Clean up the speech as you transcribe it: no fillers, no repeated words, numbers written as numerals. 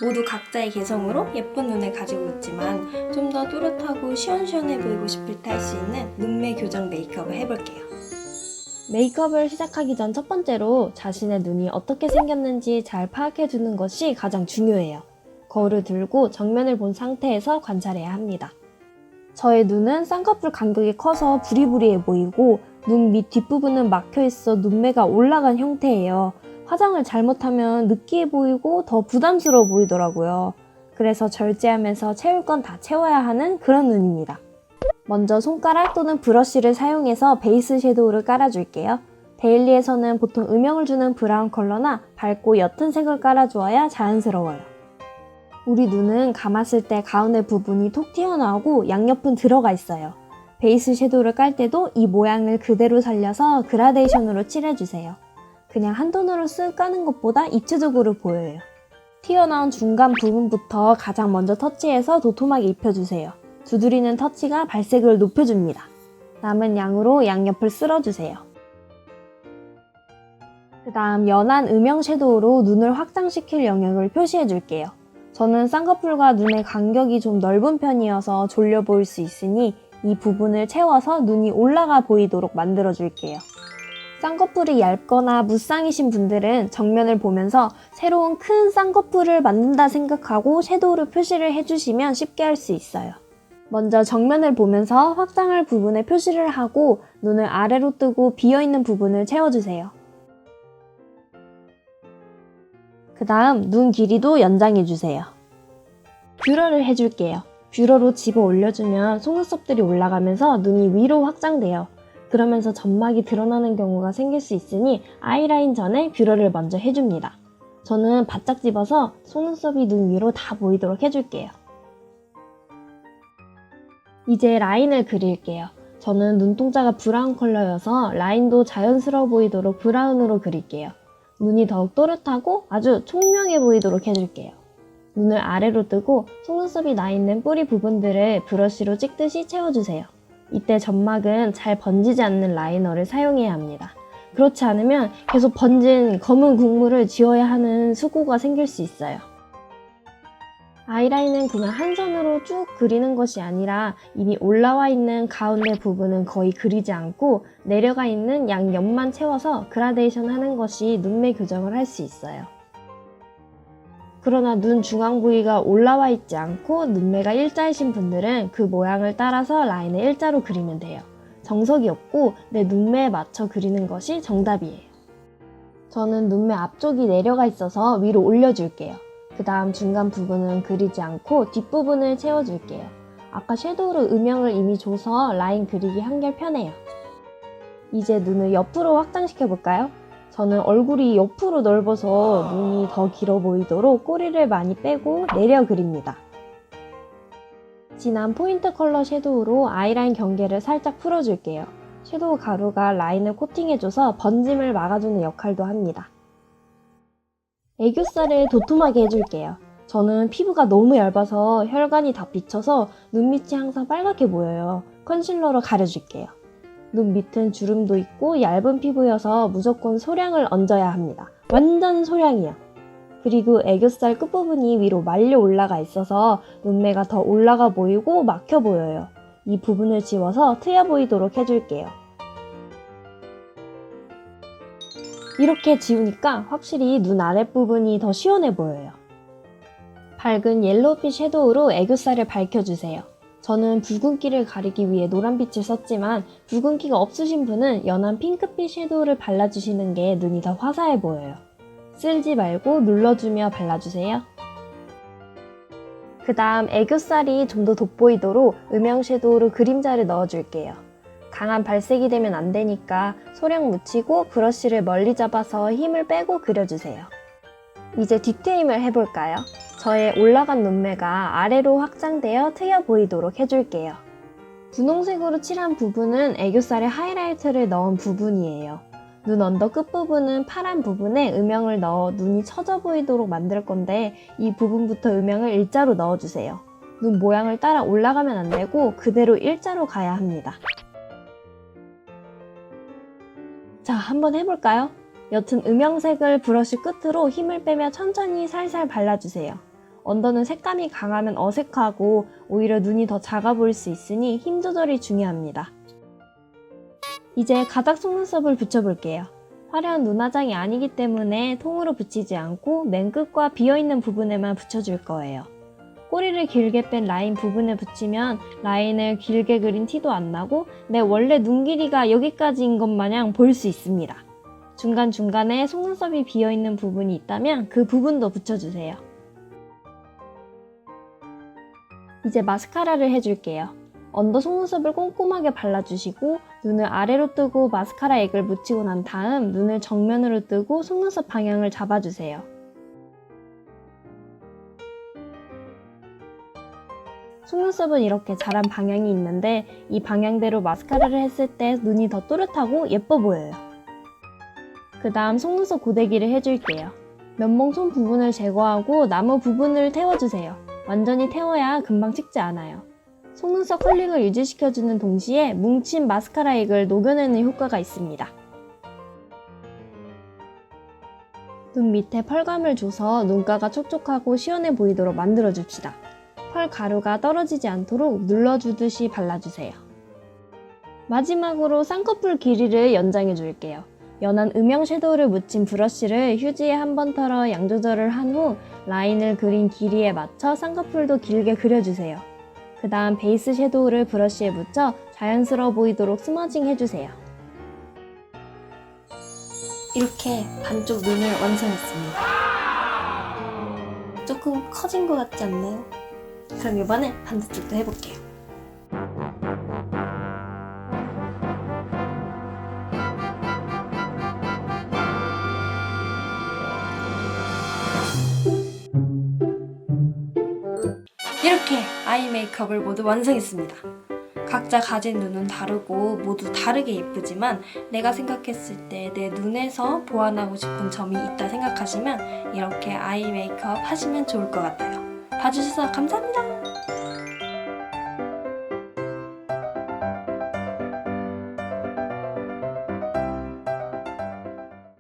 모두 각자의 개성으로 예쁜 눈을 가지고 있지만 좀 더 또렷하고 시원시원해 보이고 싶을 때 할 수 있는 눈매 교정 메이크업을 해볼게요. 메이크업을 시작하기 전 첫 번째로 자신의 눈이 어떻게 생겼는지 잘 파악해두는 것이 가장 중요해요. 거울을 들고 정면을 본 상태에서 관찰해야 합니다. 저의 눈은 쌍꺼풀 간격이 커서 부리부리해 보이고 눈 밑 뒷부분은 막혀있어 눈매가 올라간 형태예요. 화장을 잘못하면 느끼해 보이고 더 부담스러워 보이더라고요. 그래서 절제하면서 채울 건 다 채워야 하는 그런 눈입니다. 먼저 손가락 또는 브러쉬를 사용해서 베이스 섀도우를 깔아줄게요. 데일리에서는 보통 음영을 주는 브라운 컬러나 밝고 옅은 색을 깔아주어야 자연스러워요. 우리 눈은 감았을 때 가운데 부분이 톡 튀어나오고 양옆은 들어가 있어요. 베이스 섀도우를 깔 때도 이 모양을 그대로 살려서 그라데이션으로 칠해주세요. 그냥 한 톤으로 쓱 까는 것보다 입체적으로 보여요. 튀어나온 중간 부분부터 가장 먼저 터치해서 도톰하게 입혀주세요. 두드리는 터치가 발색을 높여줍니다. 남은 양으로 양옆을 쓸어주세요. 그 다음 연한 음영 섀도우로 눈을 확장시킬 영역을 표시해줄게요. 저는 쌍꺼풀과 눈의 간격이 좀 넓은 편이어서 졸려 보일 수 있으니 이 부분을 채워서 눈이 올라가 보이도록 만들어줄게요. 쌍꺼풀이 얇거나 무쌍이신 분들은 정면을 보면서 새로운 큰 쌍꺼풀을 만든다 생각하고 섀도우를 표시를 해주시면 쉽게 할 수 있어요. 먼저 정면을 보면서 확장할 부분에 표시를 하고 눈을 아래로 뜨고 비어있는 부분을 채워주세요. 그 다음 눈 길이도 연장해주세요. 뷰러를 해줄게요. 뷰러로 집어 올려주면 속눈썹들이 올라가면서 눈이 위로 확장돼요. 그러면서 점막이 드러나는 경우가 생길 수 있으니 아이라인 전에 뷰러를 먼저 해줍니다. 저는 바짝 집어서 속눈썹이 눈 위로 다 보이도록 해줄게요. 이제 라인을 그릴게요. 저는 눈동자가 브라운 컬러여서 라인도 자연스러워 보이도록 브라운으로 그릴게요. 눈이 더욱 또렷하고 아주 총명해 보이도록 해줄게요. 눈을 아래로 뜨고 속눈썹이 나 있는 뿌리 부분들을 브러쉬로 찍듯이 채워주세요. 이때 점막은 잘 번지지 않는 라이너를 사용해야 합니다. 그렇지 않으면 계속 번진 검은 국물을 지워야 하는 수고가 생길 수 있어요. 아이라인은 그냥 한 선으로 쭉 그리는 것이 아니라 이미 올라와 있는 가운데 부분은 거의 그리지 않고 내려가 있는 양옆만 채워서 그라데이션 하는 것이 눈매 교정을 할 수 있어요. 그러나 눈 중앙 부위가 올라와 있지 않고 눈매가 일자이신 분들은 그 모양을 따라서 라인을 일자로 그리면 돼요. 정석이 없고 내 눈매에 맞춰 그리는 것이 정답이에요. 저는 눈매 앞쪽이 내려가 있어서 위로 올려줄게요. 그 다음 중간 부분은 그리지 않고 뒷부분을 채워줄게요. 아까 섀도우로 음영을 이미 줘서 라인 그리기 한결 편해요. 이제 눈을 옆으로 확장시켜볼까요? 저는 얼굴이 옆으로 넓어서 눈이 더 길어 보이도록 꼬리를 많이 빼고 내려 그립니다. 진한 포인트 컬러 섀도우로 아이라인 경계를 살짝 풀어줄게요. 섀도우 가루가 라인을 코팅해줘서 번짐을 막아주는 역할도 합니다. 애교살을 도톰하게 해줄게요. 저는 피부가 너무 얇아서 혈관이 다 비쳐서 눈 밑이 항상 빨갛게 보여요. 컨실러로 가려줄게요. 눈 밑은 주름도 있고 얇은 피부여서 무조건 소량을 얹어야 합니다. 완전 소량이요. 그리고 애교살 끝부분이 위로 말려 올라가 있어서 눈매가 더 올라가 보이고 막혀 보여요. 이 부분을 지워서 트여 보이도록 해줄게요. 이렇게 지우니까 확실히 눈 아랫부분이 더 시원해 보여요. 밝은 옐로우빛 섀도우로 애교살을 밝혀주세요. 저는 붉은기를 가리기 위해 노란빛을 썼지만 붉은기가 없으신 분은 연한 핑크빛 섀도우를 발라주시는 게 눈이 더 화사해 보여요. 쓸지 말고 눌러주며 발라주세요. 그 다음 애교살이 좀 더 돋보이도록 음영 섀도우로 그림자를 넣어줄게요. 강한 발색이 되면 안 되니까 소량 묻히고 브러쉬를 멀리 잡아서 힘을 빼고 그려주세요. 이제 뒤트임을 해볼까요? 저의 올라간 눈매가 아래로 확장되어 트여 보이도록 해줄게요. 분홍색으로 칠한 부분은 애교살에 하이라이트를 넣은 부분이에요. 눈 언더 끝부분은 파란 부분에 음영을 넣어 눈이 처져 보이도록 만들 건데 이 부분부터 음영을 일자로 넣어주세요. 눈 모양을 따라 올라가면 안 되고 그대로 일자로 가야 합니다. 자, 한번 해볼까요? 옅은 음영색을 브러쉬 끝으로 힘을 빼며 천천히 살살 발라주세요. 언더는 색감이 강하면 어색하고 오히려 눈이 더 작아 보일 수 있으니 힘 조절이 중요합니다. 이제 가닥 속눈썹을 붙여볼게요. 화려한 눈화장이 아니기 때문에 통으로 붙이지 않고 맨 끝과 비어있는 부분에만 붙여줄 거예요. 꼬리를 길게 뺀 라인 부분에 붙이면 라인을 길게 그린 티도 안 나고 내 원래 눈 길이가 여기까지인 것 마냥 보일 수 있습니다. 중간중간에 속눈썹이 비어있는 부분이 있다면 그 부분도 붙여주세요. 이제 마스카라를 해줄게요. 언더 속눈썹을 꼼꼼하게 발라주시고 눈을 아래로 뜨고 마스카라 액을 묻히고 난 다음 눈을 정면으로 뜨고 속눈썹 방향을 잡아주세요. 속눈썹은 이렇게 자란 방향이 있는데 이 방향대로 마스카라를 했을 때 눈이 더 또렷하고 예뻐 보여요. 그 다음 속눈썹 고데기를 해줄게요. 면봉 손 부분을 제거하고 나무 부분을 태워주세요. 완전히 태워야 금방 식지 않아요. 속눈썹 컬링을 유지시켜주는 동시에 뭉친 마스카라 액을 녹여내는 효과가 있습니다. 눈 밑에 펄감을 줘서 눈가가 촉촉하고 시원해 보이도록 만들어줍시다. 펄 가루가 떨어지지 않도록 눌러주듯이 발라주세요. 마지막으로 쌍꺼풀 길이를 연장해 줄게요. 연한 음영 섀도우를 묻힌 브러쉬를 휴지에 한 번 털어 양 조절을 한 후 라인을 그린 길이에 맞춰 쌍꺼풀도 길게 그려주세요. 그 다음 베이스 섀도우를 브러쉬에 묻혀 자연스러워 보이도록 스머징 해주세요. 이렇게 반쪽 눈을 완성했습니다. 조금 커진 것 같지 않나요? 그럼 이번엔 반대쪽도 해볼게요. 이렇게 아이 메이크업을 모두 완성했습니다. 각자 가진 눈은 다르고 모두 다르게 예쁘지만 내가 생각했을 때 내 눈에서 보완하고 싶은 점이 있다 생각하시면 이렇게 아이 메이크업 하시면 좋을 것 같아요. 봐주셔서 감사합니다.